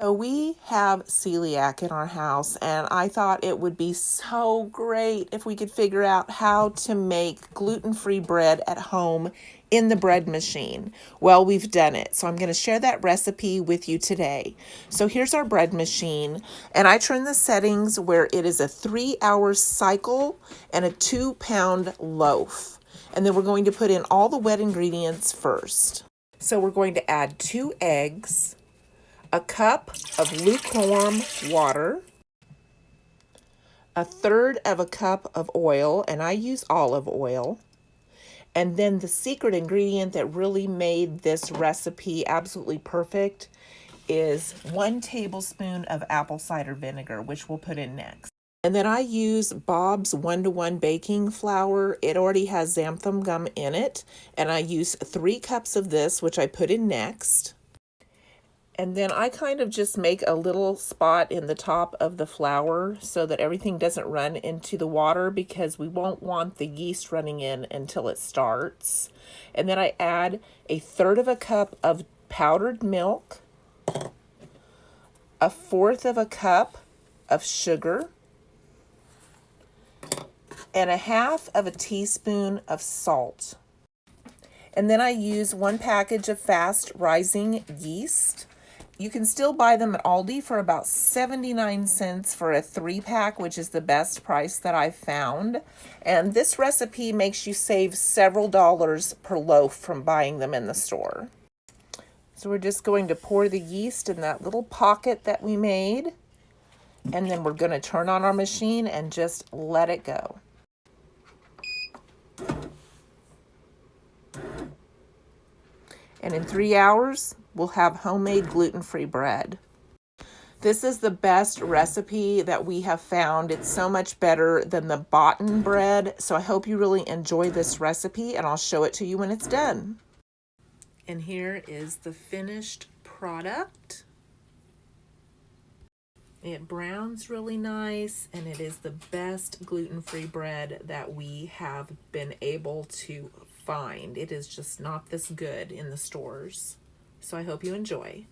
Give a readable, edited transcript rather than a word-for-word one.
So we have celiac in our house, and I thought it would be so great if we could figure out how to make gluten-free bread at home in the bread machine. Well, we've done it, so I'm going to share that recipe with you today. So here's our bread machine, and I turn the settings where it is a 3-hour cycle and a 2-pound loaf. And then we're going to put in all the wet ingredients first. So we're going to add 2 eggs, a cup of lukewarm water, a third of a cup of oil, and I use olive oil. And then the secret ingredient that really made this recipe absolutely perfect is 1 tablespoon of apple cider vinegar, which we'll put in next. And then I use Bob's 1-to-1 baking flour. It already has xanthan gum in it. And I use 3 cups of this, which I put in next. And then I kind of just make a little spot in the top of the flour so that everything doesn't run into the water, because we won't want the yeast running in until it starts. And then I add a third of a cup of powdered milk, a fourth of a cup of sugar, and a half of a teaspoon of salt. And then I use 1 package of fast rising yeast. You can still buy them at Aldi for about 79 cents for a 3-pack, which is the best price that I've found. And this recipe makes you save several dollars per loaf from buying them in the store. So we're just going to pour the yeast in that little pocket that we made. And then we're going to turn on our machine and just let it go. And in 3 hours, we'll have homemade gluten-free bread. This is the best recipe that we have found. It's so much better than the boughten bread. So I hope you really enjoy this recipe, and I'll show it to you when it's done. And here is the finished product. It browns really nice, and it is the best gluten-free bread that we have been able to find. It is just not this good in the stores. So I hope you enjoy.